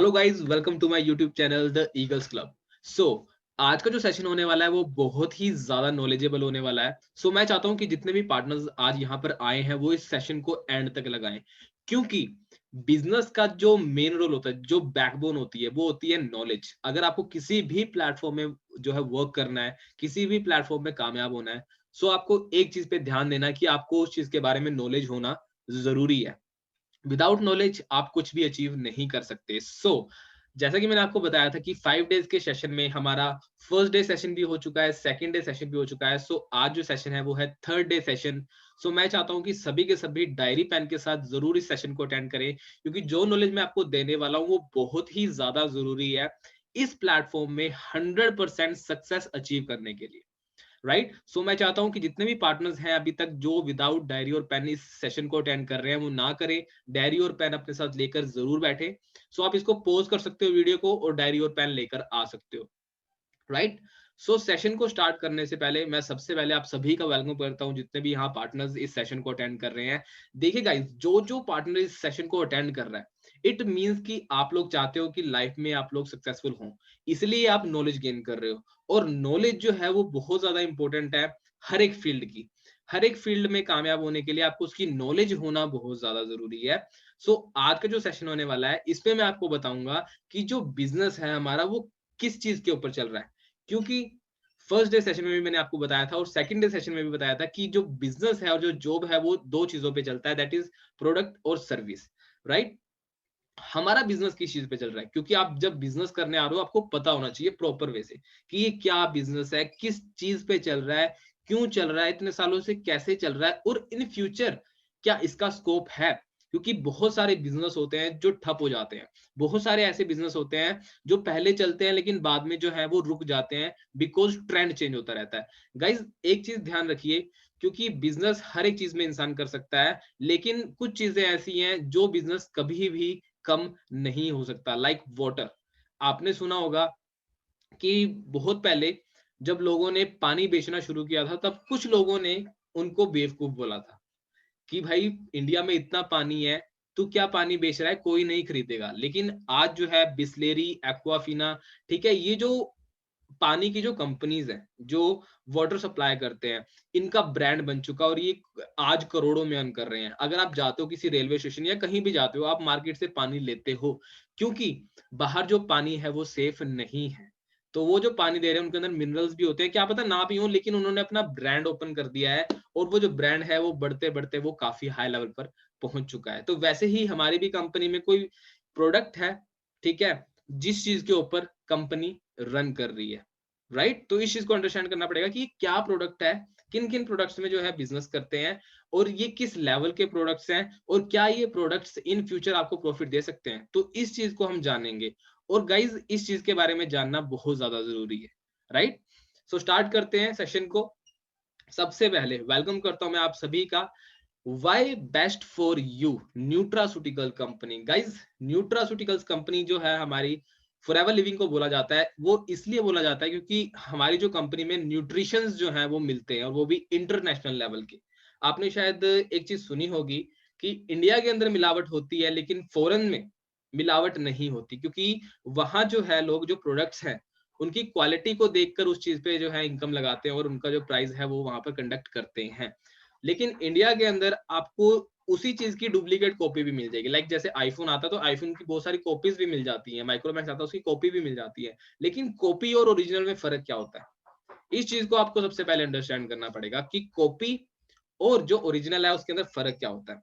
Hello guys, welcome to my YouTube channel the Eagles club. So आज का जो session होने वाला है वो बहुत ही ज्यादा नॉलेजेबल होने वाला है। मैं चाहता हूं कि जितने भी पार्टनर्स आज यहाँ पर आए हैं वो इस सेशन को एंड तक लगाएं, क्योंकि बिजनेस का जो मेन रोल होता है, जो बैकबोन होती है, वो होती है नॉलेज। अगर आपको किसी भी प्लेटफॉर्म में जो है वर्क करना है, किसी भी प्लेटफॉर्म में कामयाब होना है, आपको एक चीज पे ध्यान देना कि आपको उस चीज के बारे में नॉलेज होना जरूरी है। विदाउट नॉलेज आप कुछ भी अचीव नहीं कर सकते। जैसा कि मैंने आपको बताया था कि 5 डेज के सेशन में हमारा फर्स्ट डे सेशन भी हो चुका है, सेकंड डे सेशन भी हो चुका है। आज जो सेशन है वो है थर्ड डे सेशन। मैं चाहता हूं कि सभी के सभी डायरी पेन के साथ जरूर इस सेशन को अटेंड करें, क्योंकि जो नॉलेज मैं आपको देने वाला हूँ वो बहुत ही ज्यादा जरूरी है इस प्लेटफॉर्म में 100% सक्सेस अचीव करने के लिए। राइट। मैं चाहता हूं कि जितने भी पार्टनर्स हैं अभी तक जो विदाउट डायरी और पेन इस सेशन को अटेंड कर रहे हैं वो ना करें, डायरी और पेन अपने साथ लेकर जरूर बैठे। आप इसको पॉज कर सकते हो वीडियो को और डायरी और पेन लेकर आ सकते हो। राइट। सेशन को स्टार्ट करने से पहले मैं सबसे पहले आप सभी का वेलकम करता हूं, जितने भी यहाँ पार्टनर्स इस सेशन को अटेंड कर रहे हैं। देखिए गाइस, जो जो पार्टनर इस सेशन को अटेंड कर रहा है, इट मींस कि आप लोग चाहते हो कि लाइफ में आप लोग सक्सेसफुल हों, इसलिए आप नॉलेज गेन कर रहे हो। और नॉलेज जो है वो बहुत ज्यादा इंपॉर्टेंट है हर एक फील्ड की। हर एक फील्ड में कामयाब होने के लिए आपको उसकी नॉलेज होना बहुत ज्यादा जरूरी है। आज का जो सेशन होने वाला है इसमें मैं आपको बताऊंगा कि जो बिजनेस है हमारा वो किस चीज के ऊपर चल रहा है। क्योंकि फर्स्ट डे सेशन में भी मैंने आपको बताया था और सेकंड डे सेशन में भी बताया था कि जो बिजनेस है और जो जॉब है वो दो चीजों पे चलता है, दैट इज प्रोडक्ट और सर्विस। राइट। हमारा बिजनेस किस चीज पे चल रहा है, क्योंकि आप जब बिजनेस करने आ रहे हो आपको पता होना चाहिए प्रॉपर वे से कि ये क्या बिजनेस है, किस चीज पे चल रहा है, क्यों चल रहा है, इतने सालों से कैसे चल रहा है और इन फ्यूचर क्या इसका स्कोप है। क्योंकि बहुत सारे बिजनेस होते हैं जो ठप हो जाते हैं, बहुत सारे ऐसे बिजनेस होते हैं जो पहले चलते हैं लेकिन बाद में जो है वो रुक जाते हैं, बिकॉज ट्रेंड चेंज होता रहता है। गाइज एक चीज ध्यान रखिए, क्योंकि बिजनेस हर एक चीज में इंसान कर सकता है, लेकिन कुछ चीजें ऐसी हैं जो बिजनेस कभी भी कम नहीं हो सकता, लाइक वाटर। आपने सुना होगा कि बहुत पहले जब लोगों ने पानी बेचना शुरू किया था तब कुछ लोगों ने उनको बेवकूफ बोला था कि भाई इंडिया में इतना पानी है, तू क्या पानी बेच रहा है, कोई नहीं खरीदेगा। लेकिन आज जो है बिस्लेरी, एक्वाफिना, ठीक है, ये जो पानी की जो कंपनीज हैं जो वाटर सप्लाई करते हैं, इनका ब्रांड बन चुका और ये आज करोड़ों में अर्न कर रहे हैं। अगर आप जाते हो किसी रेलवे स्टेशन या कहीं भी जाते हो, आप मार्केट से पानी लेते हो, क्योंकि बाहर जो पानी है वो सेफ नहीं है। तो वो जो पानी दे रहे हैं उनके अंदर मिनरल्स भी होते हैं, क्या पता ना भी हो, लेकिन उन्होंने अपना ब्रांड ओपन कर दिया है और वो जो ब्रांड है वो बढ़ते बढ़ते वो काफी हाई लेवल पर पहुंच चुका है। तो वैसे ही हमारी भी कंपनी में कोई प्रोडक्ट है, ठीक है, जिस चीज के ऊपर कंपनी रन कर रही है। राइट। तो इस चीज को अंडरस्टैंड करना पड़ेगा कि क्या प्रोडक्ट है, किन किन प्रोडक्ट्स में जो है बिजनेस करते हैं और ये किस लेवल के प्रोडक्ट्स हैं और क्या ये प्रोडक्ट्स इन फ्यूचर आपको प्रॉफिट दे सकते हैं। तो इस चीज को हम जानेंगे और गाइज इस चीज के बारे में जानना बहुत ज्यादा जरूरी है। राइट। स्टार्ट करते हैं सेशन को। सबसे पहले वेलकम करता हूं मैं आप सभी का। Why best for you nutraceutical company. Guys nutraceuticals company जो है हमारी, फॉरएवर लिविंग को बोला जाता है, वो इसलिए बोला जाता है क्योंकि हमारी जो कंपनी में न्यूट्रिशंस जो है वो मिलते हैं और वो भी इंटरनेशनल लेवल के। आपने शायद एक चीज सुनी होगी कि इंडिया के अंदर मिलावट होती है लेकिन फॉरेन में मिलावट नहीं होती, क्योंकि वहां जो है लोग जो प्रोडक्ट्स हैं उनकी क्वालिटी को देखकर उस चीज पे जो है इनकम लगाते हैं और उनका जो प्राइस है वो वहां पर कंडक्ट करते हैं। लेकिन इंडिया के अंदर आपको उसी चीज की डुप्लीकेट कॉपी भी मिल जाएगी। लाइक जैसे आईफोन आता तो आईफोन की बहुत सारी कॉपीज भी मिल जाती है, माइक्रोमैक्स आता है उसकी कॉपी भी मिल जाती है, लेकिन कॉपी और ओरिजिनल में फर्क क्या होता है, इस चीज को आपको सबसे पहले अंडरस्टैंड करना पड़ेगा कि कॉपी और जो ओरिजिनल है उसके अंदर फर्क क्या होता है।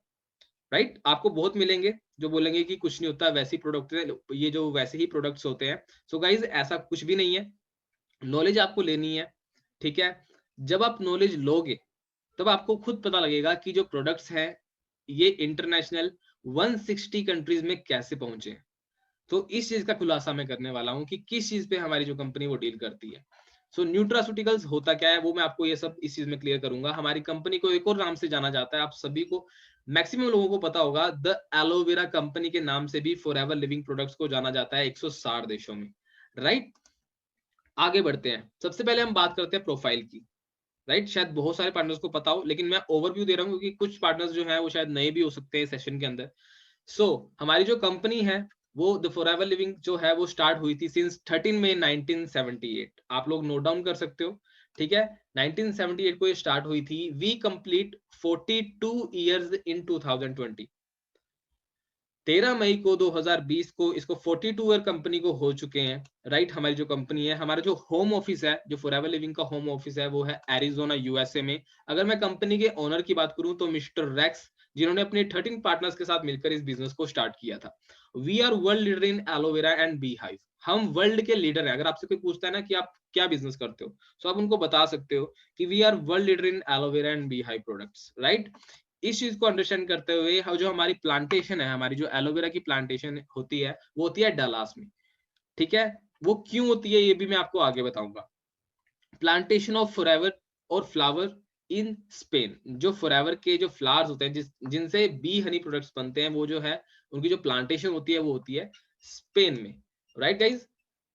राइट। आपको बहुत मिलेंगे जो बोलेंगे कि कुछ नहीं होता, वैसी प्रोडक्ट है, ये जो वैसे ही प्रोडक्ट्स होते हैं। गाइज ऐसा कुछ भी नहीं है, नॉलेज आपको लेनी है, ठीक है। जब आप नॉलेज लोगे तब आपको खुद पता लगेगा कि जो प्रोडक्ट्स हैं ये इंटरनेशनल 160 कंट्रीज में कैसे पहुंचे। तो इस चीज का खुलासा मैं करने वाला हूं कि किस चीज पे हमारी जो कंपनी वो डील करती है। न्यूट्रास्यूटिकल्स होता क्या है वो मैं आपको ये सब इस चीज में क्लियर करूंगा। हमारी कंपनी को एक और नाम से जाना जाता है, आप सभी को, मैक्सिमम लोगों को पता होगा, द एलोवेरा कंपनी के नाम से भी फॉरएवर लिविंग प्रोडक्ट्स को जाना जाता है 160 देशों में। राइट। आगे बढ़ते हैं। सबसे पहले हम बात करते हैं प्रोफाइल की। राइट। शायद बहुत सारे पार्टनर्स को पता हो, लेकिन मैं ओवरव्यू दे रहा हूँ क्योंकि कुछ पार्टनर्स जो है वो शायद नए भी हो सकते हैं सेशन के अंदर। हमारी जो कंपनी है वो द फॉरएवर लिविंग जो है वो स्टार्ट हुई थी सिंस 13 मई 1978। आप लोग नोट डाउन कर सकते हो, ठीक है। 1978 को ये स्टार्ट हुई थी। We complete 42 years in 2020। 13 मई को 2020 को इसको 42 ईयर कंपनी को हो चुके हैं, राइट। हमारी जो कंपनी है, हमारा जो होम ऑफिस है, जो फॉरएवर लिविंग का होम ऑफिस है, वो है एरिजोना यूएसए में। अगर मैं कंपनी के ओनर की बात करूं तो मिस्टर रेक्स, जिन्होंने अपने 13 पार्टनर्स के साथ मिलकर इस बिजनेस को स्टार्ट किया था। We are world leader in aloe vera and beehive. हम वर्ल्ड के लीडर हैं। अगर आपसे कोई पूछता है ना कि आप क्या बिजनेस करते हो, तो आप उनको बता सकते हो कि we are world leader in aloe vera and beehive products, right. इस चीज को अंडरस्टैंड करते हुए जो हमारी प्लांटेशन है, हमारी जो एलोवेरा की प्लांटेशन होती है, वो होती है डलास में, ठीक है। वो क्यों होती है ये भी मैं आपको आगे बताऊंगा। प्लांटेशन ऑफ फॉरएवर और फ्लावर इन स्पेन। जो फॉरएवर के जो फ्लावर्स होते हैं, जिनसे बी हनी प्रोडक्ट्स बनते हैं, वो जो है उनकी जो प्लांटेशन होती है वो होती है स्पेन में, राइट गाइज।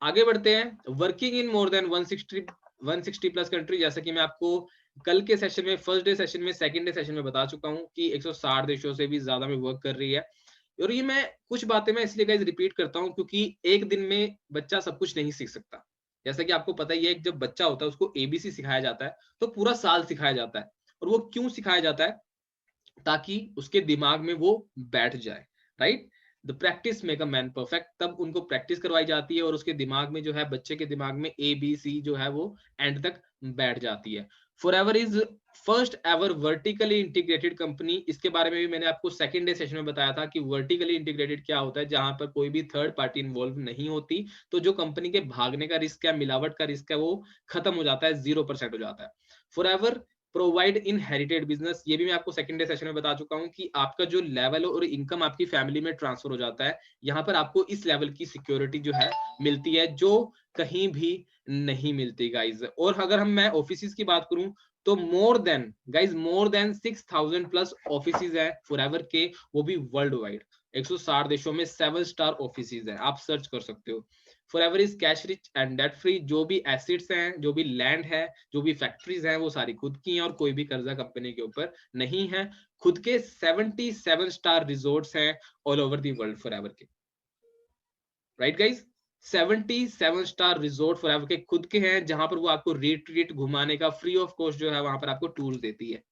आगे बढ़ते हैं। Working in more than 160 plus country. जैसे कि मैं आपको कल के सेशन में, फर्स्ट डे सेशन में, सेकंड डे सेशन में बता चुका हूं कि 160 देशों से भी ज्यादा में वर्क कर रही है। और ये मैं कुछ बातें मैं इसलिए गाइज रिपीट करता हूं क्योंकि एक दिन में बच्चा सब कुछ नहीं सीख सकता। जैसा कि आपको पता ही है, जब बच्चा होता है उसको एबीसी सिखाया जाता है तो पूरा साल सिखाया जाता है। और वो क्यों सिखाया जाता है? ताकि उसके दिमाग में वो बैठ जाए, right. The practice make a man perfect. तब उनको प्रैक्टिस करवाई जाती है और उसके दिमाग में जो है, बच्चे के दिमाग में ए बी सी जो है वो एंड तक बैठ जाती है। Forever is first ever vertically integrated company. इसके बारे में भी मैंने आपको सेकंड डे सेशन में बताया था कि वर्टिकली इंटीग्रेटेड क्या होता है, जहां पर कोई भी थर्ड पार्टी इन्वॉल्व नहीं होती। तो जो कंपनी के भागने का रिस्क है, मिलावट का रिस्क है, वो खत्म हो जाता है, 0% हो जाता है। Forever provide inherited business. ये भी मैं आपको सेकंड डे सेशन में बता चुका हूं कि आपका जो लेवल और इनकम आपकी फैमिली में ट्रांसफर हो जाता है, यहाँ पर आपको इस लेवल की सिक्योरिटी जो है मिलती है, जो कहीं भी नहीं मिलती गाइज। और अगर मैं ऑफिस की बात करूं तो मोर देन 6000 प्लस ऑफिस है फॉरएवर के, वो भी वर्ल्ड वाइड। 160 देशों में 7 स्टार ऑफिस है, आप सर्च कर सकते हो। Forever is cash rich and debt free. जो भी एसेट्स हैं, जो भी लैंड है, जो भी फैक्ट्रीज हैं, वो सारी खुद की हैं और कोई भी कर्जा कंपनी के ऊपर नहीं है। खुद के 77 स्टार रिजोर्ट्स हैं all over the world forever के, right guys. 77 star resort forever के खुद के हैं, जहां पर वो आपको रिट्रीट घुमाने का फ्री ऑफ कॉस्ट जो है वहां पर आपको टूर्स देती है।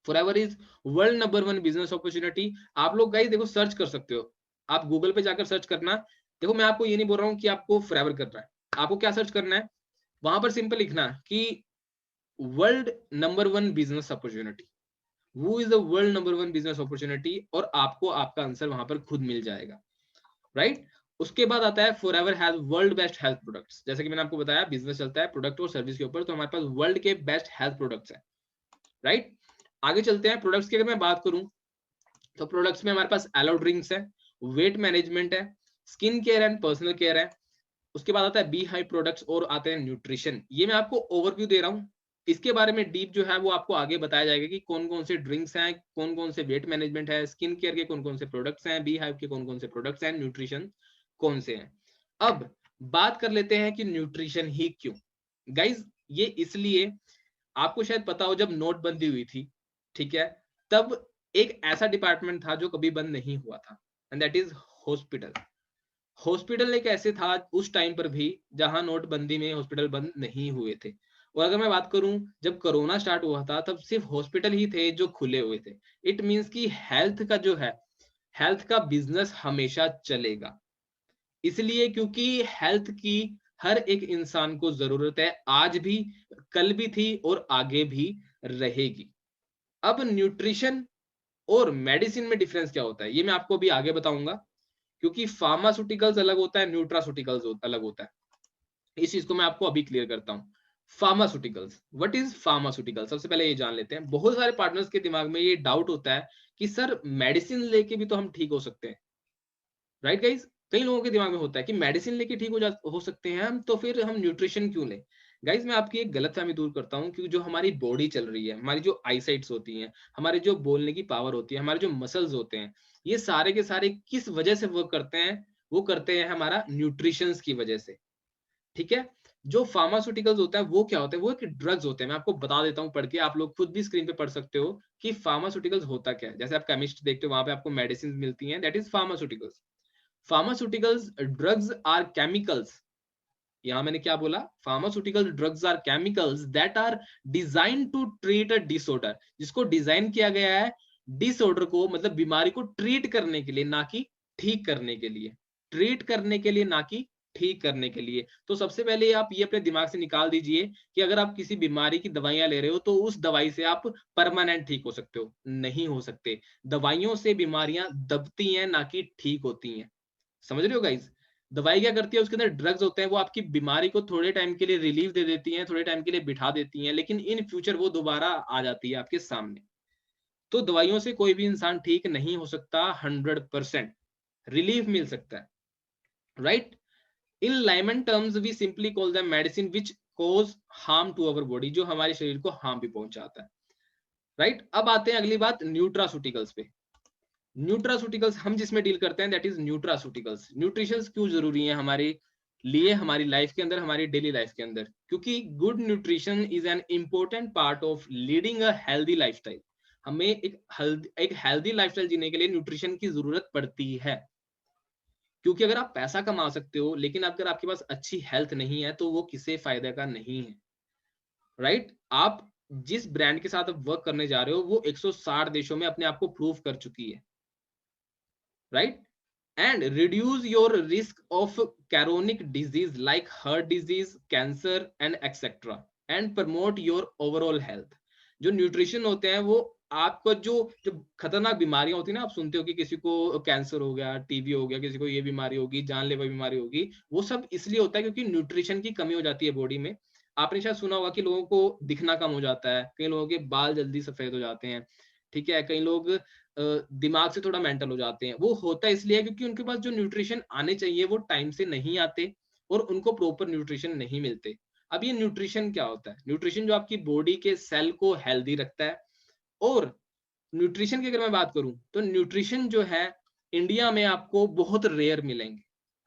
Forever is world number 1 business opportunity. आप लोग गाइस देखो, सर्च कर सकते हो, आप गूगल पे जाकर सर्च करना। देखो, मैं आपको ये नहीं बोल रहा हूँ कि आपको फॉरएवर करना है। आपको क्या सर्च करना है, वहां पर सिंपल लिखना कि वर्ल्ड नंबर 1 बिजनेस अपॉर्चुनिटी। वो is the world number 1 business opportunity, और आपको आपका आंसर वहां पर खुद मिल जाएगा, राइट। उसके बाद आता है forever has world best health products. जैसे कि मैंने आपको बताया, बिजनेस चलता है प्रोडक्ट और सर्विस के ऊपर, तो हमारे पास वर्ल्ड के बेस्ट हेल्थ प्रोडक्ट्स है, राइट। आगे चलते हैं। प्रोडक्ट्स की अगर मैं बात करूं तो प्रोडक्ट्स में हमारे पास एलो ड्रिंक्स है, वेट मैनेजमेंट है, skin care and personal care है। उसके बाद आता है बी हाई प्रोडक्ट्स और आते हैं न्यूट्रिशन। ये मैं आपको ओवरव्यू दे रहा हूँ, इसके बारे में डीप जो है वो आपको आगे बताया जाएगा कि कौन कौन से ड्रिंक्स हैं, कौन कौन से वेट मैनेजमेंट है, स्किन केयर के कौन कौन से प्रोडक्ट्स हैं, बी हाइव के कौन कौन से प्रोडक्ट्स हैं, न्यूट्रिशन कौन से हैं। अब बात कर लेते हैं कि न्यूट्रिशन ही क्यों। गाइज, ये इसलिए, आपको शायद पता हो, जब नोटबंदी हुई थी, ठीक है, तब एक ऐसा डिपार्टमेंट था जो कभी बंद नहीं हुआ था, and that is hospital. Hospital एक ऐसे था उस टाइम पर भी जहां नोटबंदी में हॉस्पिटल बंद नहीं हुए थे। और अगर मैं बात करूं, जब कोरोना स्टार्ट हुआ था तब सिर्फ हॉस्पिटल ही थे जो खुले हुए थे। इट मींस कि हेल्थ का जो है, हेल्थ का बिजनेस हमेशा चलेगा, इसलिए क्योंकि हेल्थ की हर एक इंसान को जरूरत है, आज भी, कल भी थी और आगे भी रहेगी। अब न्यूट्रिशन और मेडिसिन में डिफरेंस क्या होता है, ये मैं आपको अभी आगे बताऊंगा, क्योंकि फार्मास्यूटिकल्स अलग होता है, न्यूट्रास्यूटिकल्स अलग होता है। इस चीज को मैं आपको अभी क्लियर करता हूँ। फार्मास्यूटिकल्स, व्हाट इज फार्मास्यूटिकल, सबसे पहले ये जान लेते हैं। बहुत सारे पार्टनर्स के दिमाग में ये डाउट होता है कि सर मेडिसिन लेके भी तो हम ठीक हो सकते हैं, राइट गाइज। कई लोगों के दिमाग में होता है कि मेडिसिन लेके ठीक हो सकते हैं हम, तो फिर हम न्यूट्रिशन क्यों लें। गाइज, मैं आपकी एक गलतफहमी दूर करता हूँ कि जो हमारी बॉडी चल रही है, हमारी जो आईसाइट्स होती हैं, हमारे जो बोलने की पावर होती है, हमारे जो मसल्स होते हैं, ये सारे के सारे किस वजह से वर्क करते हैं? वो करते हैं हमारा न्यूट्रिशन की वजह से, ठीक है। जो फार्मास्यूटिकल्स होता है वो क्या होता है, वो एक ड्रग्स होते हैं। मैं आपको बता देता हूँ पढ़ के, आप लोग खुद भी स्क्रीन पे पढ़ सकते हो कि फार्मास्यूटिकल्स होता क्या है। जैसे आप केमिस्ट देखते हो, वहां पे आपको मेडिसिन मिलती हैं, that is pharmaceuticals. Pharmaceuticals drugs are chemicals, यहां मैंने क्या बोला, pharmaceutical drugs are chemicals that are design to treat a disorder, जिसको डिजाइन किया गया है डिसऑर्डर को, मतलब बीमारी को ट्रीट करने के लिए, ना कि ठीक करने के लिए, ट्रीट करने के लिए ना कि ठीक करने के लिए। तो सबसे पहले आप ये अपने दिमाग से निकाल दीजिए कि अगर आप किसी बीमारी की दवाइयां ले रहे हो तो उस दवाई से आप परमानेंट ठीक हो सकते हो, नहीं हो सकते। दवाइयों से बीमारियां दबती हैं ना कि ठीक होती हैं, समझ रहे हो गाइज। दवाई क्या करती है, उसके अंदर ड्रग्स होते हैं, वो आपकी बीमारी को थोड़े टाइम के लिए रिलीफ दे देती हैं, थोड़े टाइम के लिए बिठा देती हैं, लेकिन इन फ्यूचर वो दोबारा आ जाती है आपके सामने। तो दवाइयों से कोई भी इंसान ठीक नहीं हो सकता 100%, रिलीफ मिल सकता है, right. In layman terms we simply call the medicine which cause harm to our body, जो हमारे शरीर को हार्म भी पहुंचाता है, राइट। अब आते हैं अगली बात न्यूट्रासूटिकल्स पे। न्यूट्रासूटिकल्स हम जिसमें डील करते हैं दैट इज न्यूट्रासूटिकल्स। न्यूट्रिशंस क्यों जरूरी है हमारे लिए, हमारी लाइफ के अंदर, हमारी डेली लाइफ के अंदर, क्योंकि good nutrition is an important part of leading a healthy lifestyle. हमें एक हेल्दी लाइफस्टाइल जीने के लिए न्यूट्रिशन की जरूरत पड़ती है, क्योंकि अगर आप पैसा कमा सकते हो लेकिन अगर आपके पास अच्छी हेल्थ नहीं है तो वो किसी फायदे का नहीं है, राइट। आप जिस ब्रांड के साथ वर्क करने जा रहे हो वो 160 देशों में अपने आप को प्रूव कर चुकी है, right, and reduce your risk of chronic disease like heart disease, cancer and etc, and promote your overall health। जो न्यूट्रिशन होते हैं वो आपको जो खतरनाक बीमारियां होती है ना, आप सुनते हो कि किसी को कैंसर हो गया, टीबी हो गया, किसी को ये बीमारी होगी, जानलेवा बीमारी होगी, वो सब इसलिए होता है क्योंकि न्यूट्रिशन की कमी हो जाती है बॉडी में। आपने शायद सुना होगा कि लोगों को दिखना कम हो जाता है, कई लोगों के बाल जल्दी सफेद हो जाते हैं, ठीक है, कई लोग दिमाग से थोड़ा मेंटल हो जाते हैं। वो होता है इसलिए क्योंकि उनके पास जो न्यूट्रिशन आने चाहिए वो टाइम से नहीं आते और उनको प्रॉपर न्यूट्रिशन नहीं मिलते। अब ये न्यूट्रिशन क्या होता है, न्यूट्रिशन जो आपकी बॉडी के सेल को हेल्दी रखता है। और न्यूट्रिशन की अगर मैं बात करूं तो न्यूट्रिशन जो है इंडिया में आपको बहुत रेयर मिलेंगे,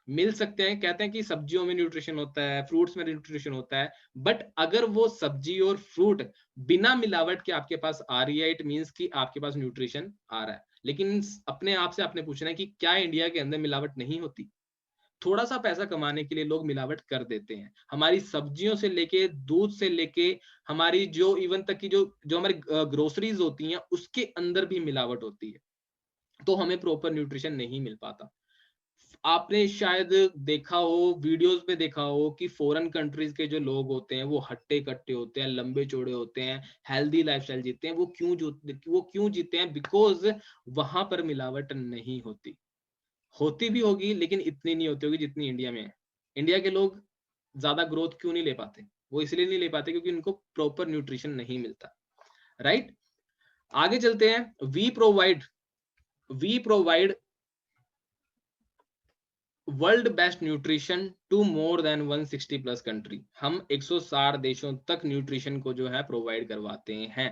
मिल सकते हैं, कहते हैं कि सब्जियों में न्यूट्रिशन होता है, फ्रूट्स में न्यूट्रिशन होता है, बट अगर वो सब्जी और फ्रूट बिना मिलावट के आपके पास आ रही है इट मींस कि आपके पास न्यूट्रिशन आ रहा है। लेकिन अपने आप से आपने पूछना है कि क्या इंडिया के अंदर मिलावट नहीं होती? थोड़ा सा पैसा कमाने के लिए लोग मिलावट कर देते हैं। हमारी सब्जियों से लेके, दूध से लेके, हमारी जो इवन तक की जो जो हमारी ग्रोसरीज होती हैं उसके अंदर भी मिलावट होती है, तो हमें प्रॉपर न्यूट्रिशन नहीं मिल पाता। आपने शायद देखा हो, वीडियोस पे देखा हो कि फॉरेन कंट्रीज के जो लोग होते हैं वो हट्टे कट्टे होते हैं, लंबे चौड़े होते हैं, हेल्दी लाइफस्टाइल जीते हैं। वो क्यों जीते हैं? बिकॉज वहां पर मिलावट नहीं होती। होती भी होगी लेकिन इतनी नहीं होती होगी जितनी इंडिया में है। इंडिया के लोग ज्यादा ग्रोथ क्यों नहीं ले पाते? वो इसलिए नहीं ले पाते क्योंकि उनको प्रॉपर न्यूट्रिशन नहीं मिलता, राइट। आगे चलते हैं। We provide world best nutrition to more than 160 plus country. हम 160 देशों तक न्यूट्रिशन को जो है प्रोवाइड करवाते हैं।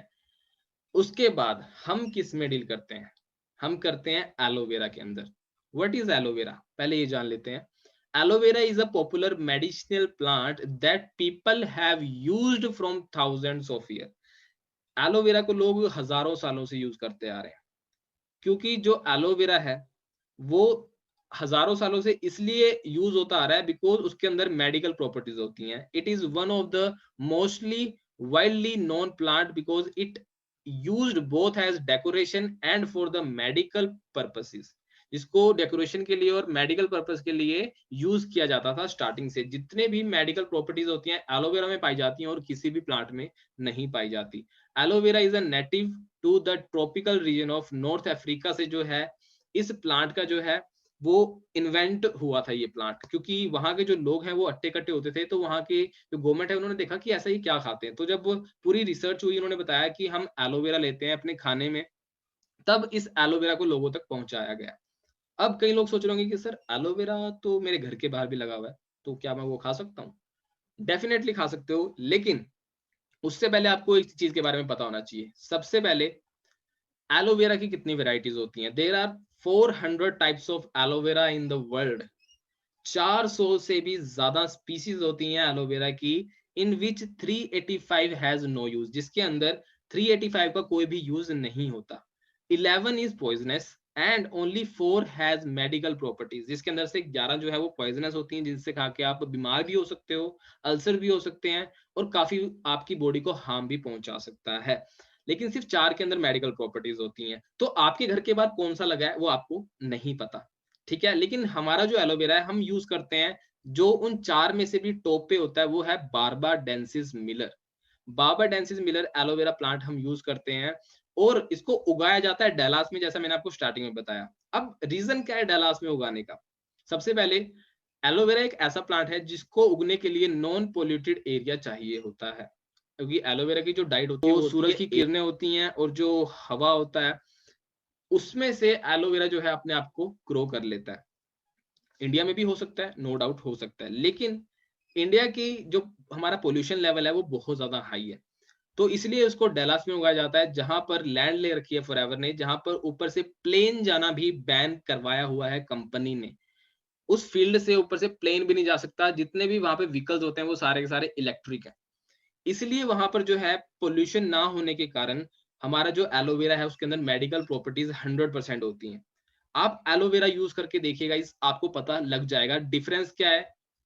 उसके बाद हम किस में डील करते हैं? हम करते हैं एलोवेरा के अंदर। व्हाट इज एलोवेरा, पहले ये जान लेते हैं। Aloe vera is a popular medicinal plant that people have used from thousands of year. Aloe vera को लोग हजारों सालों से यूज करते आ रहे हैं, क्योंकि जो एलोवेरा है वो हजारों सालों से इसलिए यूज होता आ रहा है बिकॉज उसके अंदर मेडिकल प्रॉपर्टीज होती हैं। It is one of the mostly widely known plant because it used both as decoration and for the medical purposes. इसको डेकोरेशन के लिए और मेडिकल पर्पस के लिए यूज किया जाता था स्टार्टिंग से। जितने भी मेडिकल प्रॉपर्टीज होती हैं एलोवेरा में पाई जाती हैं और किसी भी प्लांट में नहीं पाई जाती। Aloe vera is a native to the tropical region of north Africa से जो है इस प्लांट का जो है वो इन्वेंट हुआ था ये प्लांट, क्योंकि वहां के जो लोग हैं वो अट्टे कट्टे होते थे। तो वहां की जो गवर्नमेंट है उन्होंने देखा कि ऐसा ही क्या खाते हैं, तो जब पूरी रिसर्च हुई उन्होंने बताया कि हम एलोवेरा लेते हैं अपने खाने में, तब इस एलोवेरा को लोगों तक पहुंचाया गया। अब कई लोग सोच रहे होंगे कि सर एलोवेरा तो मेरे घर के बाहर भी लगा हुआ है, तो क्या मैं वो खा सकता हूँ? डेफिनेटली खा सकते हो, लेकिन उससे पहले आपको एक चीज के बारे में पता होना चाहिए। सबसे पहले एलोवेरा की कितनी वेराइटीज होती हैं? There are 400 types of aloe vera in the world. 400 से भी ज्यादा स्पीसीज होती हैं एलोवेरा की, in which 385 has no use, जिसके अंदर 385 का कोई भी यूज नहीं होता। 11 is poisonous and only 4 has medical properties, जिसके अंदर से 11 जो है वो पॉइजनस होती हैं, जिनसे खा के आप बीमार भी हो सकते हो, अल्सर भी हो सकते हैं, और काफी आपकी बॉडी को हार्म भी पहुंचा सकता है। लेकिन सिर्फ 4 के अंदर मेडिकल प्रॉपर्टीज होती हैं। तो आपके घर के बाहर कौन सा लगा है वो आपको नहीं पता, ठीक है। लेकिन हमारा जो एलोवेरा है हम यूज करते हैं, जो उन 4 में से भी टॉप पे होता है, वो है barbadensis Miller. Barbadensis Miller aloe vera plant हम यूज करते हैं, और इसको उगाया जाता है डैलास में, जैसा मैंने आपको स्टार्टिंग में बताया। अब रीजन क्या है डैलास में उगाने का? सबसे पहले, एलोवेरा एक ऐसा प्लांट है जिसको उगने के लिए नॉन पोल्यूटेड एरिया चाहिए होता है, क्योंकि एलोवेरा की जो डाइट होती है वो सूरज की किरणें होती हैं, और जो हवा होता है उसमें से एलोवेरा जो है अपने आप को ग्रो कर लेता है। इंडिया में भी हो सकता है, नो डाउट हो सकता है, लेकिन इंडिया की जो हमारा पोल्यूशन लेवल है वो बहुत ज्यादा हाई है। तो इसलिए उसको डेलास में उगाया जाता है, जहां पर लैंड ले रखी है फॉरएवर ने, जहां पर ऊपर से प्लेन जाना भी बैन करवाया हुआ है कंपनी ने। उस फील्ड से ऊपर से प्लेन भी नहीं जा सकता, जितने भी वहां पे व्हीकल्स होते हैं वो सारे के सारे इलेक्ट्रिक है। इसलिए वहां पर जो है पोल्यूशन ना होने के कारण हमारा जो एलोवेरा है उसके अंदर मेडिकल प्रॉपर्टीज 100% होती हैं। आप एलोवेरा यूज करके देखिएगा, इस आपको पता लग जाएगा डिफरेंस क्या है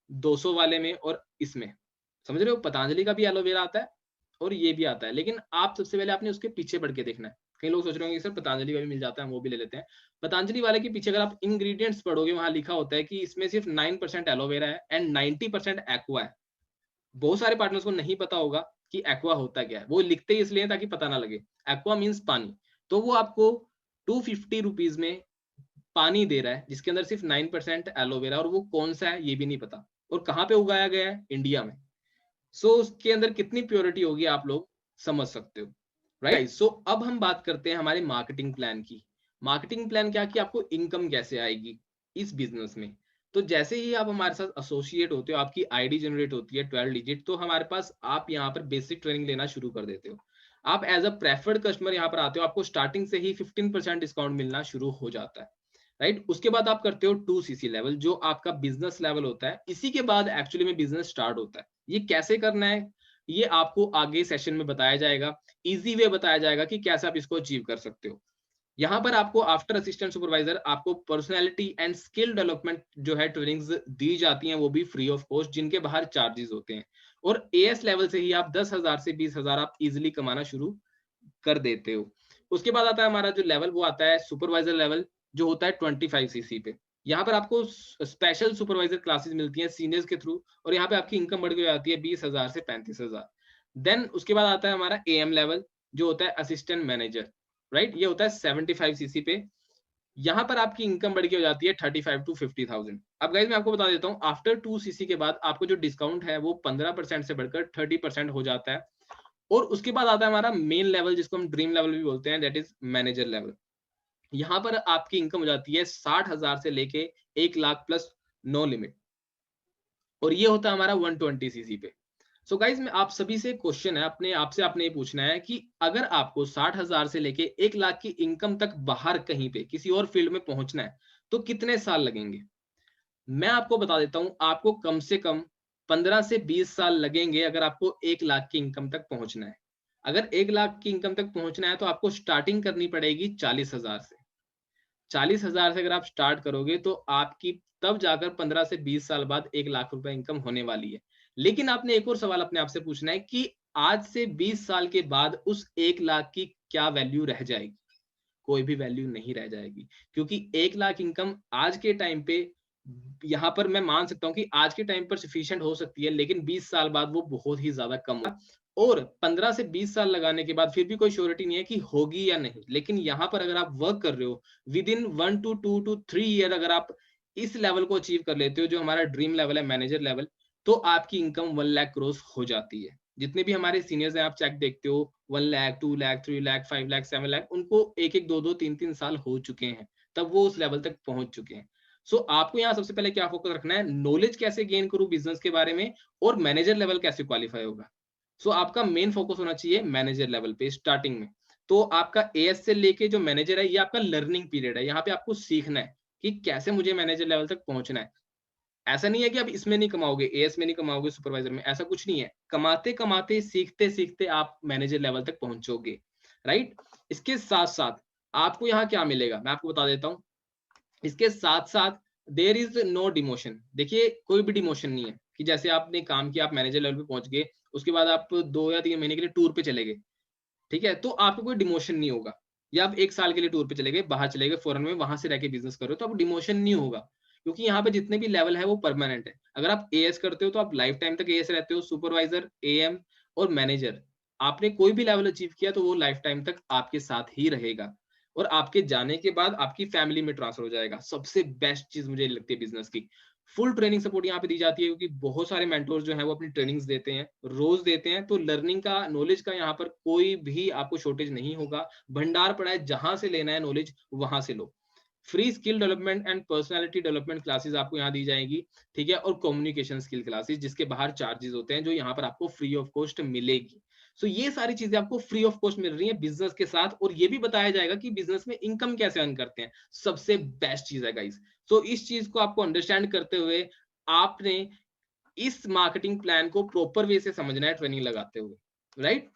200 वाले में और इसमें। समझ रहे हो, पतंजलि का भी एलोवेरा आता है और ये भी आता है, लेकिन आप सबसे पहले आपने उसके पीछे पढ़ के देखना है। कई लोग सोच रहे होंगे सर पतंजलि का भी मिल जाता है, हम वो भी ले लेते हैं। पतंजलि वाले के पीछे अगर आप इंग्रेडिएंट्स पढ़ोगे, वहां लिखा होता है कि इसमें सिर्फ 9% एलोवेरा है एंड 90% एक्वा है। बहुत सारे पार्टनर्स को नहीं पता होगा कि एक्वा होता क्या है, वो लिखते ही इसलिए ताकि पता ना लगे। एक्वा मीन्स पानी। तो वो आपको 250 रुपीज में पानी दे रहा है जिसके अंदर सिर्फ 9% एलोवेरा, और वो कौन सा है ये भी नहीं पता, और कहाँ पे उगाया गया है, इंडिया में। सो उसके अंदर कितनी प्योरिटी होगी आप लोग समझ सकते हो, राइट। सो अब हम बात करते हैं हमारे मार्केटिंग प्लान की। मार्केटिंग प्लान क्या, कि आपको इनकम कैसे आएगी इस बिजनेस में। तो जैसे ही आप हमारे साथ एसोसिएट होते हो, आपकी आईडी जनरेट होती है 12 डिजिट, तो हमारे पास आप यहाँ पर बेसिक ट्रेनिंग लेना शुरू कर देते हो। आप एज अ प्रेफर्ड कस्टमर यहाँ पर आते हो, आपको स्टार्टिंग से ही 15% डिस्काउंट मिलना शुरू हो जाता है, राइट। उसके बाद आप करते हो 2cc लेवल, जो आपका बिजनेस लेवल होता है। इसी के बाद एक्चुअली में बिजनेस स्टार्ट होता है। ये कैसे करना है ये आपको आगे सेशन में बताया जाएगा, इजी वे बताया जाएगा कि कैसे आप इसको अचीव कर सकते हो। यहाँ पर आपको आफ्टर असिस्टेंट सुपरवाइजर आपको पर्सनैलिटी एंड स्किल डेवलपमेंट जो है ट्रेनिंग्स दी जाती हैं, वो भी फ्री ऑफ कॉस्ट, जिनके बाहर चार्जेस होते हैं। और एएस लेवल से ही आप 10,000 से 20,000 आप इजिली कमाना शुरू कर देते हो। उसके बाद आता है हमारा जो लेवल, वो आता है सुपरवाइजर लेवल, जो होता है 25cc पे। यहाँ पर आपको स्पेशल सुपरवाइजर क्लासेस मिलती हैं सीनियर्स के थ्रू, और यहाँ पे आपकी इनकम बढ़ के जाती है 20,000 से 35,000। देन उसके बाद आता है हमारा एएम लेवल, जो होता है असिस्टेंट मैनेजर, राइट। ये होता है 75cc पे। यहाँ पर आपकी इनकम बढ़ के हो जाती है 35 to 50,000। अब गाइस मैं आपको बता देता हूँ, आफ्टर 2cc के बाद आपको जो डिस्काउंट है वो 15% से बढ़कर 30% हो जाता है। और उसके बाद आता है हमारा मेन लेवल, जिसको हम ड्रीम लेवल भी बोलते हैं, दैट इज मैनेजर लेवल। यहाँ पर आपकी इनकम हो जाती है 60,000 से लेके 1 लाख प्लस, नो लिमिट। और ये होता है हमारा 120cc पे। सो गाइज मैं आप सभी से क्वेश्चन है, अपने आपसे आपने ये पूछना है कि अगर आपको 60,000 से लेके 1 लाख की इनकम तक बाहर कहीं पे किसी और फील्ड में पहुंचना है, तो कितने साल लगेंगे? मैं आपको बता देता हूं, आपको कम से कम 15 से 20 साल लगेंगे अगर आपको 1 लाख की इनकम तक पहुंचना है। अगर 1 लाख की इनकम तक पहुंचना है तो आपको स्टार्टिंग करनी पड़ेगी 40,000 से। 40,000 से अगर आप स्टार्ट करोगे तो आपकी तब जाकर 15 से 20 साल बाद 1 लाख रुपए इनकम होने वाली है। लेकिन आपने एक और सवाल अपने आप से पूछना है कि आज से 20 साल के बाद उस 1 लाख की क्या वैल्यू रह जाएगी? कोई भी वैल्यू नहीं रह जाएगी, क्योंकि 1 लाख इनकम आज के टाइम पे, यहाँ पर मैं मान सकता हूँ कि आज के टाइम पर सफिशिएंट हो सकती है, लेकिन 20 साल बाद वो बहुत ही ज्यादा कम होगा। और 15 से 20 साल लगाने के बाद फिर भी कोई श्योरिटी नहीं है कि होगी या नहीं। लेकिन यहाँ पर अगर आप वर्क कर रहे हो with in 1 to 2 to 3 year, अगर आप इस लेवल को अचीव कर लेते हो, जो हमारा ड्रीम लेवल है मैनेजर लेवल, तो आपकी इनकम 1 लाख क्रॉस हो जाती है। जितने भी हमारे सीनियर्स हैं आप चेक देखते हो, 1 लाख, 2 लाख, 3 लाख, 5 लाख, 7 लाख, उनको 1-1, 2-2, 3-3 साल हो चुके हैं, तब वो उस लेवल तक पहुंच चुके हैं। सो आपको यहाँ सबसे पहले क्या फोकस रखना है, नॉलेज कैसे गेन करूं बिजनेस के बारे में, और मैनेजर लेवल कैसे क्वालिफाई होगा। सो आपका मेन फोकस होना चाहिए मैनेजर लेवल पे स्टार्टिंग में। तो आपका एएस से लेके जो मैनेजर है, ये आपका लर्निंग पीरियड है। यहाँ पे आपको सीखना है कि कैसे मुझे मैनेजर लेवल तक पहुंचना है। ऐसा नहीं है कि आप इसमें नहीं कमाओगे, एएस में नहीं कमाओगे, सुपरवाइजर में, ऐसा कुछ नहीं है। कमाते कमाते सीखते सीखते आप मैनेजर लेवल तक पहुंचोगे, राइट। इसके साथ साथ आपको यहाँ क्या मिलेगा मैं आपको बता देता हूँ। इसके साथ साथ देयर इज नो डिमोशन। देखिए कोई भी डिमोशन नहीं है कि जैसे आपने काम किया, आप मैनेजर लेवल पे पहुंच गए, उसके बाद आप 2 या 3 महीने के लिए टूर पे चले गए, ठीक है, तो आपको कोई डिमोशन नहीं होगा। या आप 1 साल के लिए टूर पे चले गए, बाहर चले गए फॉरेन में, वहां से रह के बिजनेस कर रहे हो, तो आप डिमोशन नहीं होगा, क्योंकि यहाँ पे जितने भी लेवल है वो परमानेंट है। अगर आप एएस करते हो तो आप लाइफ टाइम तक एएस रहते हो, सुपरवाइजर, एएम और मैनेजर, आपने कोई भी लेवल अचीव किया तो वो लाइफ टाइम तक आपके साथ ही रहेगा, और आपके जाने के बाद आपकी फैमिली में ट्रांसफर हो जाएगा। सबसे बेस्ट चीज मुझे लगती है बिजनेस की, फुल ट्रेनिंग सपोर्ट यहाँ पे दी जाती है, क्योंकि बहुत सारे मेंटोर्स जो हैं वो अपनी ट्रेनिंग्स देते हैं, रोज देते हैं, तो लर्निंग का, नॉलेज का यहाँ पर कोई भी आपको शॉर्टेज नहीं होगा। भंडार पड़ा है, जहां से लेना है नॉलेज वहां से लो। Free skill development and personality development classes आपको यहाँ दी जाएगी, ठीक है, और कम्युनिकेशन स्किल क्लासेस जिसके बाहर चार्जेस होते हैं, जो यहाँ पर आपको फ्री ऑफ कॉस्ट मिलेगी। सो ये सारी चीजें आपको फ्री ऑफ कॉस्ट मिल रही है बिजनेस के साथ, और ये भी बताया जाएगा कि बिजनेस में इनकम कैसे अर्न करते हैं। सबसे बेस्ट चीज है गाइस। तो इस चीज को आपको अंडरस्टैंड करते हुए आपने इस मार्केटिंग प्लान को प्रॉपर वे से समझना है ट्रेनिंग लगाते हुए, राइट।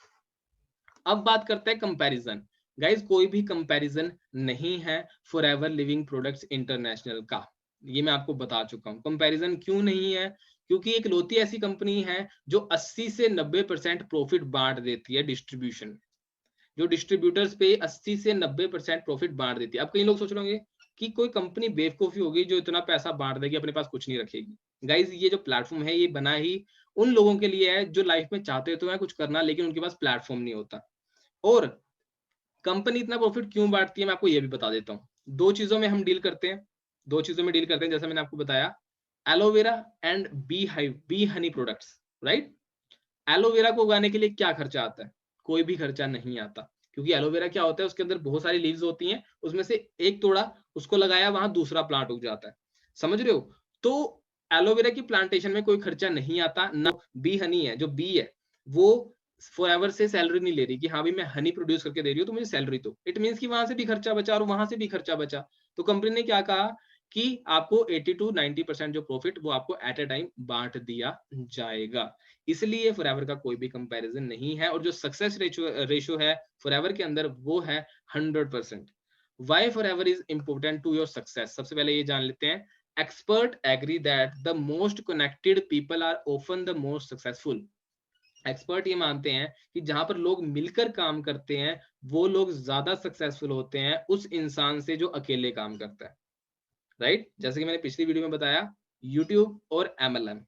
अब बात करते हैं कंपैरिजन। गाइस कोई भी कंपैरिजन नहीं है फॉरएवर लिविंग प्रोडक्ट्स इंटरनेशनल का, ये मैं आपको बता चुका हूं। कंपैरिजन क्यों नहीं है? क्योंकि एक लौती ऐसी कंपनी है जो 80 से 90% प्रॉफिट बांट देती है डिस्ट्रीब्यूशन, जो डिस्ट्रीब्यूटर्स पे 80 से 90% प्रॉफिट बांट देती है। अब कई लोग सोच रहे होंगे कि कोई कंपनी बेवकूफी होगी जो इतना पैसा बांट देगी, अपने पास कुछ नहीं रखेगी। गाइज ये जो प्लेटफॉर्म है ये बना ही उन लोगों के लिए है जो लाइफ में चाहते तो है कुछ करना, लेकिन उनके पास प्लेटफॉर्म नहीं होता। और कंपनी इतना प्रॉफिट क्यों बांटती है मैं आपको ये भी बता देता हूँ। दो चीजों में हम डील करते हैं, दो चीजों में डील करते हैं, जैसा मैंने आपको बताया, aloe vera and bee hive, B Honey products, right. Aloe vera को उगाने के लिए क्या खर्चा आता है? कोई भी खर्चा नहीं आता, क्योंकि एलोवेरा क्या होता है, उसके अंदर बहुत सारी लीव्स होती हैं, उसमें से एक तोड़ा, उसको लगाया, वहां दूसरा प्लांट उग जाता है। समझ रहे हो? तो एलोवेरा की प्लांटेशन में कोई खर्चा नहीं आता ना। बी हनी है, जो बी है वो फॉरएवर से सैलरी नहीं ले रही कि हाँ भाई मैं हनी प्रोड्यूस करके दे रही हूँ तो मुझे सैलरी दो। इट मीन्स कि वहां से भी खर्चा बचा और वहां से भी खर्चा बचा। तो कंपनी ने क्या कहा कि आपको 80 टू 90% जो प्रॉफिट वो आपको एट ए टाइम बांट दिया जाएगा। इसलिए फॉरएवर का कोई भी कंपैरिजन नहीं है, और जो सक्सेस रेशो है फॉरएवर के अंदर वो है 100%। Why Forever is important to your success? सबसे पहले ये जान लेते हैं। Expert agree that the most connected people are often the most successful. Expert ये मानते हैं कि जहां पर लोग मिलकर काम करते हैं वो लोग ज्यादा सक्सेसफुल होते हैं उस इंसान से जो अकेले काम करता है, राइट। जैसे कि मैंने पिछली वीडियो में बताया, यूट्यूब और एमएलएम।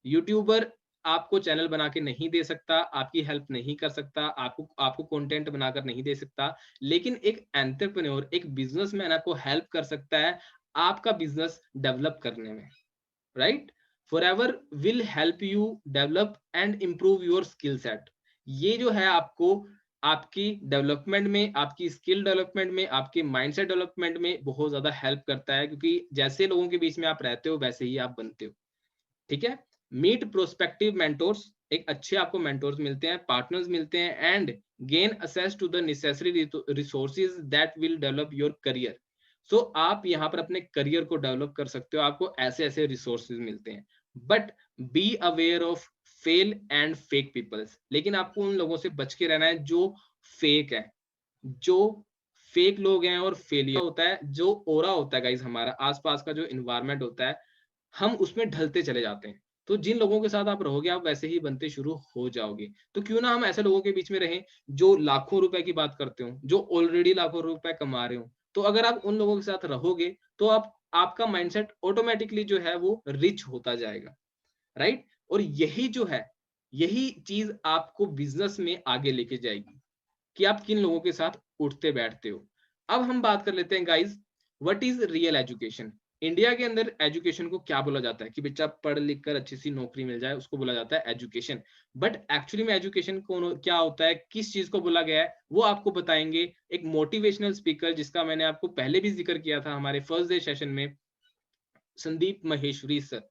यूट्यूबर आपको चैनल बना के नहीं दे सकता, आपकी हेल्प नहीं कर सकता, आपको आपको कंटेंट बनाकर नहीं दे सकता, लेकिन एक एंटरप्रेन्योर, एक बिजनेसमैन आपको हेल्प कर सकता है आपका बिजनेस डेवलप करने में, right. Forever will help you develop and improve your skill set. ये जो है आपको आपकी डेवलपमेंट में, आपकी स्किल डेवलपमेंट में, आपके माइंडसेट डेवलपमेंट में बहुत ज्यादा हेल्प करता है, क्योंकि जैसे लोगों के बीच में आप रहते हो वैसे ही आप बनते हो, ठीक है। मीट प्रोस्पेक्टिव मेंटोर्स, एक अच्छे आपको मेंटोर्स मिलते हैं, पार्टनर्स मिलते हैं, and gain access to the necessary resources that will develop your career. So आप यहाँ पर अपने करियर को डेवलप कर सकते हो, आपको ऐसे ऐसे रिसोर्सेज मिलते हैं। But be aware of fail and fake peoples, लेकिन आपको उन लोगों से बच के रहना है जो फेक है, जो फेक लोग हैं। और फेलियर होता है, जो ओरा होता है गाइस, हमारा आसपास का जो इन्वायरमेंट होता है, हम उसमें ढलते चले जाते हैं। तो जिन लोगों के साथ आप रहोगे आप वैसे ही बनते शुरू हो जाओगे। तो क्यों ना हम ऐसे लोगों के बीच में रहें जो लाखों रुपए की बात करते हो, जो ऑलरेडी लाखों रुपए कमा रहे हो। तो अगर आप उन लोगों के साथ रहोगे तो आप, आपका माइंडसेट ऑटोमेटिकली जो है वो रिच होता जाएगा, राइट। और यही जो है, यही चीज आपको बिजनेस में आगे लेके जाएगी कि आप किन लोगों के साथ उठते बैठते हो। अब हम बात कर लेते हैं guys, what is real education. India के अंदर एजुकेशन को क्या बोला जाता है कि बच्चा पढ़ लिख कर अच्छी सी नौकरी मिल जाए, उसको बोला जाता है एजुकेशन। बट एक्चुअली में एजुकेशन को क्या होता है, किस चीज को बोला गया है, वो आपको बताएंगे एक मोटिवेशनल स्पीकर, जिसका मैंने आपको पहले भी जिक्र किया था हमारे फर्स्ट डे सेशन में, संदीप महेश्वरी सर,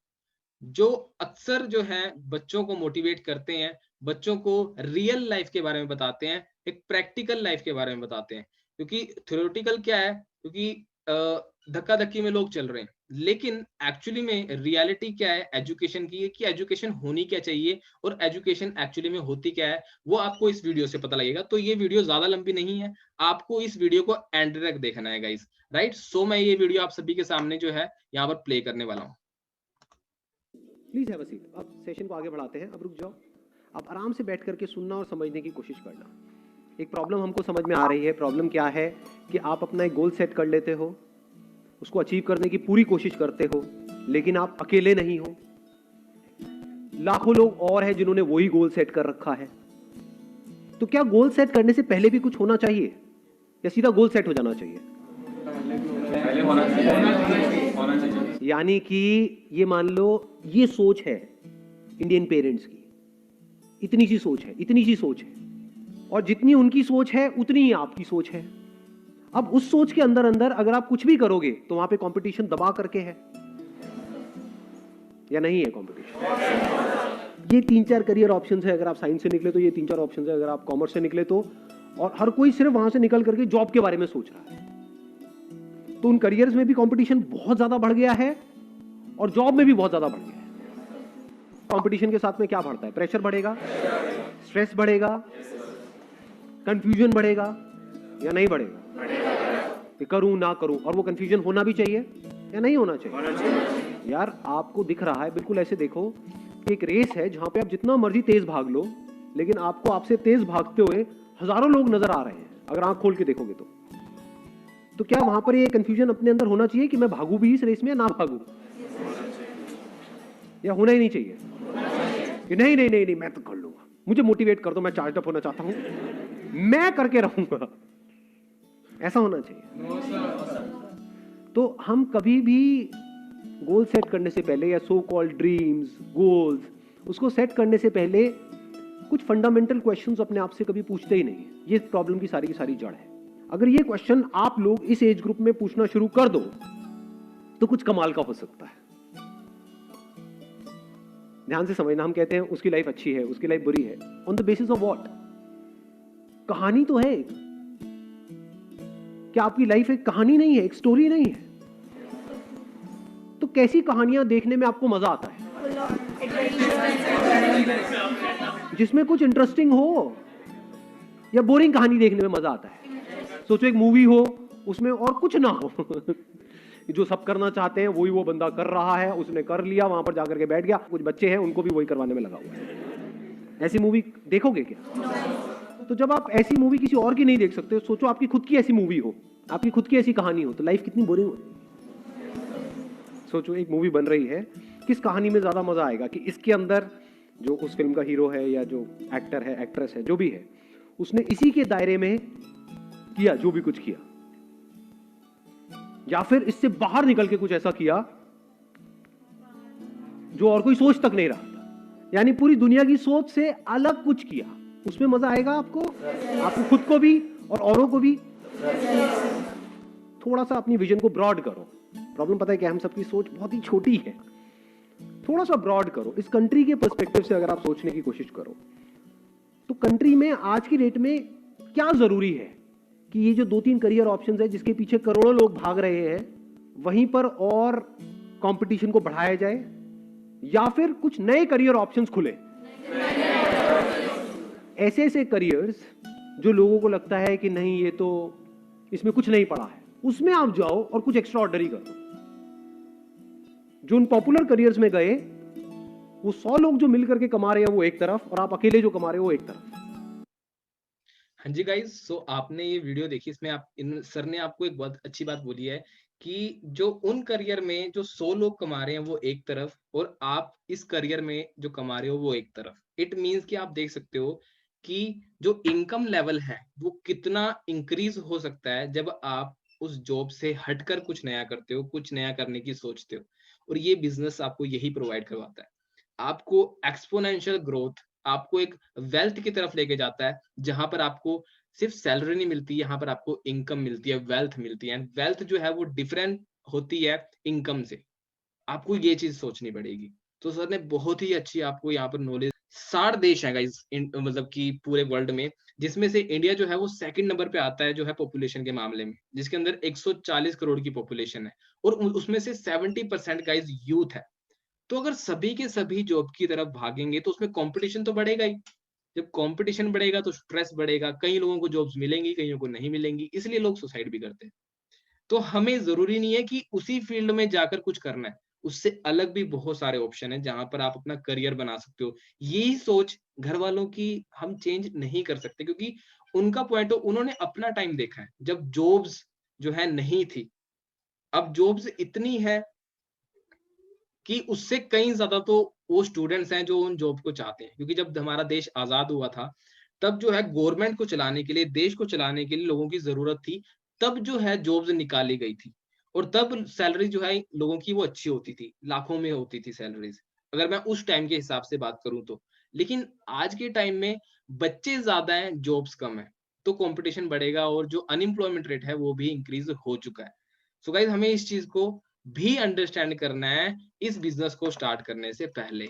जो अक्सर जो है बच्चों को मोटिवेट करते हैं, बच्चों को रियल लाइफ के बारे में बताते हैं, एक प्रैक्टिकल लाइफ के बारे में बताते हैं। क्योंकि थ्योरेटिकल क्या है, क्योंकि धक्का धक्की में लोग चल रहे हैं, लेकिन एक्चुअली में रियलिटी क्या है एजुकेशन की, कि एजुकेशन होनी क्या चाहिए और एजुकेशन एक्चुअली में होती क्या है, वो आपको इस वीडियो से पता लगेगा। तो ये वीडियो ज्यादा लंबी नहीं है, आपको इस वीडियो को एंड तक देखना है गाइस, राइट। सो मैं ये वीडियो आप सभी के सामने जो है यहाँ पर प्ले करने वाला हूँ। Please have a seat. अब सेशन को आगे बढ़ाते हैं। अब रुक जाओ, अब आराम से बैठ करके सुनना और समझने की कोशिश करना। एक प्रॉब्लम हमको समझ में आ रही है। प्रॉब्लम क्या है कि आप अपना एक गोल सेट कर लेते हो, उसको अचीव करने की पूरी कोशिश करते हो, लेकिन आप अकेले नहीं हो, लाखों लोग और हैं जिन्होंने वही गोल सेट कर रखा है। तो क्या गोल सेट करने से पहले भी कुछ होना चाहिए या सीधा गोल सेट हो जाना चाहिए? पहले होना चाहिए। यानी कि ये मान लो ये सोच है इंडियन पेरेंट्स की, इतनी सी सोच है, इतनी सी सोच है, और जितनी उनकी सोच है उतनी ही आपकी सोच है। अब उस सोच के अंदर अंदर अगर आप कुछ भी करोगे तो वहां पे कंपटीशन दबा करके है या नहीं है कंपटीशन? ये 3-4 करियर ऑप्शंस है। अगर आप साइंस से निकले तो ये 3-4 ऑप्शंस है, अगर आप कॉमर्स से निकले तो, और हर कोई सिर्फ वहां से निकल करके जॉब के बारे में सोच रहा है। तो उन करियर्स में भी कंपटीशन बहुत ज्यादा बढ़ गया है और जॉब में भी बहुत ज्यादा बढ़ गया है। कंपटीशन के साथ में क्या बढ़ता है? प्रेशर बढ़ेगा, स्ट्रेस बढ़ेगा, कंफ्यूजन बढ़ेगा या नहीं बढ़ेगा? कि करूं ना करूं, और वो कंफ्यूजन होना भी चाहिए या नहीं होना चाहिए? यार आपको दिख रहा है, बिल्कुल ऐसे देखो कि एक रेस है जहां पे आप जितना मर्जी तेज भाग लो, लेकिन आपको आपसे तेज भागते हुए हजारों लोग नजर आ रहे हैं अगर आंख खोल के देखोगे तो क्या वहां पर ये कंफ्यूजन अपने अंदर होना चाहिए कि मैं भागू भी इस रेस में या ना भागू? या होना ही नहीं चाहिए कि नहीं नहीं नहीं नहीं मैं तो कर लूंगा, मुझे मोटिवेट कर दो, मैं चार्ज अप होना चाहता हूं, मैं करके रहूंगा, ऐसा होना चाहिए? तो हम कभी भी गोल सेट करने से पहले या सो कॉल्ड ड्रीम्स गोल्स, उसको सेट करने से पहले कुछ फंडामेंटल क्वेश्चंस अपने आप से कभी पूछते ही नहीं। ये प्रॉब्लम की सारी जड़ है। अगर ये क्वेश्चन आप लोग इस एज ग्रुप में पूछना शुरू कर दो तो कुछ कमाल का हो सकता है। ध्यान से समझना, हम कहते हैं उसकी लाइफ अच्छी है, उसकी लाइफ बुरी है, on the basis of what? कहानी तो है। क्या आपकी लाइफ एक कहानी नहीं है, एक स्टोरी नहीं है? तो कैसी कहानियां देखने में आपको मजा आता है? जिसमें कुछ इंटरेस्टिंग हो, या बोरिंग कहानी देखने में मजा आता है? सोचो एक मूवी हो, उसमें और कुछ ना हो जो सब करना चाहते हैं वही वो बंदा कर रहा है, उसने कर लिया, वहां पर जाकर के बैठ गया, कुछ बच्चे हैं उनको भी वही करवाने में लगा हुआ है। ऐसी मूवी देखोगे क्या? तो जब आप ऐसी मूवी किसी और की नहीं देख सकते, सोचो आपकी खुद की ऐसी मूवी हो, आपकी खुद की ऐसी कहानी हो, तो लाइफ कितनी बोरिंग हो जाएगी। सोचो एक मूवी बन रही है, किस कहानी में ज्यादा मजा आएगा कि इसके अंदर जो उस फिल्म का हीरो है या जो एक्टर है, एक्ट्रेस है, जो भी है, उसने इसी के दायरे में किया जो भी कुछ किया, या फिर इससे बाहर निकल के कुछ ऐसा किया जो और कोई सोच तक नहीं रहा था, यानी पूरी दुनिया की सोच से अलग कुछ किया। उसमें मजा आएगा आपको, आपको खुद को भी और औरों को भी। थोड़ा सा अपनी विजन को ब्रॉड करो। प्रॉब्लम पता है क्या, हम सबकी सोच बहुत ही छोटी है। थोड़ा सा ब्रॉड करो। इस कंट्री के पर्सपेक्टिव से अगर आप सोचने की कोशिश करो तो कंट्री में आज की डेट में क्या जरूरी है कि ये जो 2-3 करियर ऑप्शंस है जिसके पीछे करोड़ों लोग भाग रहे हैं, वहीं पर और कंपटीशन को बढ़ाया जाए, या फिर कुछ नए करियर ऑप्शंस खुले, ऐसे ऐसे करियर्स जो लोगों को लगता है कि नहीं ये तो इसमें कुछ नहीं पड़ा है, उसमें आप जाओ और कुछ एक्स्ट्रा ऑर्डनरी कर दो। जो उन पॉपुलर करियर्स में गए, वो 100 लोग जो मिलकर के कमा रहे हैं वो एक तरफ, और आप अकेले जो कमा रहे हो वो एक तरफ। हाँ जी गाइज, सो आपने ये वीडियो देखी, इसमें आप इन सर ने आपको एक बहुत अच्छी बात बोली है कि जो उन करियर में जो 100 लोग कमा रहे हैं वो एक तरफ, और आप इस करियर में जो कमा रहे हो वो एक तरफ। इट मीन्स कि आप देख सकते हो कि जो इनकम लेवल है वो कितना इंक्रीज हो सकता है जब आप उस जॉब से हटकर कुछ नया करते हो, कुछ नया करने की सोचते हो। और ये बिजनेस आपको यही प्रोवाइड करवाता है, आपको एक्सपोनेंशियल ग्रोथ, आपको एक वेल्थ की तरफ लेके जाता है, जहां पर आपको सिर्फ सैलरी नहीं मिलती, यहाँ पर आपको इनकम मिलती है, वेल्थ मिलती है। वेल्थ जो है वो डिफरेंट होती है इनकम से, आपको ये चीज सोचनी पड़ेगी। तो सर ने बहुत ही अच्छी आपको यहाँ पर नॉलेज 60 देश हैं गाइस, मतलब कि पूरे वर्ल्ड में, जिसमें से इंडिया जो है वो सेकंड नंबर पे आता है जो है पॉपुलेशन के मामले में, जिसके अंदर 140 करोड़ की पॉपुलेशन है और उसमें से 70% गाइस यूथ है। तो अगर सभी के सभी जॉब की तरफ भागेंगे तो उसमें कंपटीशन तो बढ़ेगा ही। जब कंपटीशन बढ़ेगा तो स्ट्रेस बढ़ेगा, कई लोगों को जॉब्स मिलेंगी, कईयों को नहीं मिलेंगी, इसलिए लोग सुसाइड भी करते हैं। तो हमें ज़रूरी नहीं है कि उसी फील्ड में जाकर कुछ करना है, उससे अलग भी बहुत सारे ऑप्शन हैं जहाँ पर आप अपना करियर बना सकते हो। यही सोच घरवालों की हम चेंज नहीं कर सकते, क्योंकि उनका पॉइंट उन्होंने अपना टाइम देखा है, जब जॉब्स जो है नहीं थी। अब जॉब्स इतनी है कि उससे कहीं ज़्यादा तो वो स्टूडेंट्स हैं जो उन जॉब को चाहते हैं, क्योंकि जब हमारा देश आज़ाद हुआ था, तब जो है गवर्नमेंट को चलाने के लिए, देश को चलाने के लिए लोगों की ज़रूरत थी, तब जो है जॉब्स निकाली गई थी और तब सैलरी जो है लोगों की वो अच्छी होती थी, लाखों में होती थी सैलरीज़, अगर मैं उस टाइम के हिसाब से बात करूँ तो। लेकिन आज के टाइम में बच्चे ज़्यादा हैं, जॉब्स कम हैं, तो कॉम्पिटिशन बढ़ेगा और जो अनएम्प्लॉयमेंट रेट है वो भी इंक्रीज़ हो चुका है। सो गाइस हमें इस चीज़ को भी अंडरस्टैंड करना है इस बिज़नेस को स्टार्ट करने से पहले।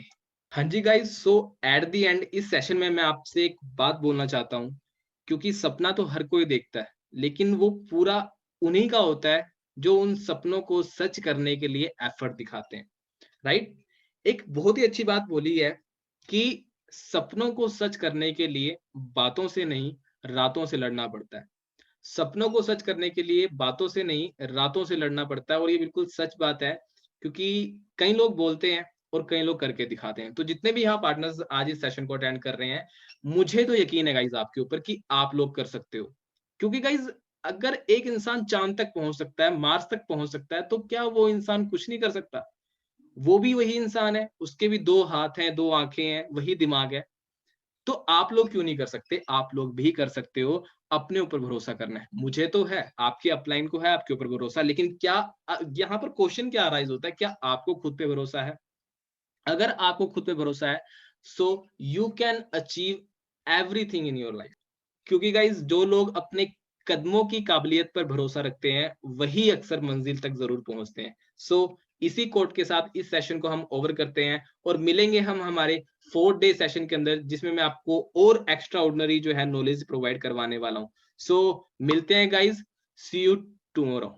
हाँ जी guys, so at the end इस सेशन में मैं आपसे एक बात बोलना चाहता हूँ, क्योंकि सपना तो हर कोई देखता है, लेकिन वो पूरा उन्हीं का होता है जो उन सपनों को सच करने के लिए एफर्ट दिखाते हैं, राइट? एक बहुत ही अच्छी बात बोली है कि सपनों को सच करने के लिए बातों से नहीं, रातों से लड़ना पड़ता है। सपनों को सच करने के लिए बातों से नहीं, रातों से लड़ना पड़ता है और ये बिल्कुल सच बात है, क्योंकि कई लोग बोलते हैं और कई लोग करके दिखाते हैं। तो जितने भी यहाँ पार्टनर्स आज इस सेशन को अटेंड कर रहे हैं, मुझे तो यकीन है गाइज़ आपके ऊपर कि आप लोग कर सकते हो। क्योंकि गाइज़ अगर एक इंसान चाँद तक पहुँच सकता है, मार्स तक पहुँच सकता है, तो क्या वो इंसान कुछ नहीं कर सकता? वो भी वही इंसान है, उसके भी 2 हाथ हैं, 2 आँखें हैं, वही दिमाग है। तो आप लोग क्यों नहीं कर सकते? आप लोग भी कर सकते हो, अपने ऊपर भरोसा करना है। मुझे तो है, आपकी अपलाइन को है आपके ऊपर भरोसा, लेकिन क्या यहाँ पर क्वेश्चन क्या अराइज़ होता है, क्या आपको खुद पे भरोसा है? अगर आपको खुद पे भरोसा है, so you can achieve everything in your life. क्योंकि गाइज़ जो लोग अपने कदमों की काबिलियत पर भरोसा रखते हैं, वही अक्सर मंज़िल तक ज़रूर पहुँचते हैं। सो इसी कोट के साथ इस सेशन को हम ओवर करते हैं और मिलेंगे हम हमारे 4 डे सेशन के अंदर, जिसमें मैं आपको और एक्स्ट्रा ऑर्डिनरी जो है नॉलेज प्रोवाइड करवाने वाला हूँ। सो मिलते हैं गाइज़, सी यू टुमारो।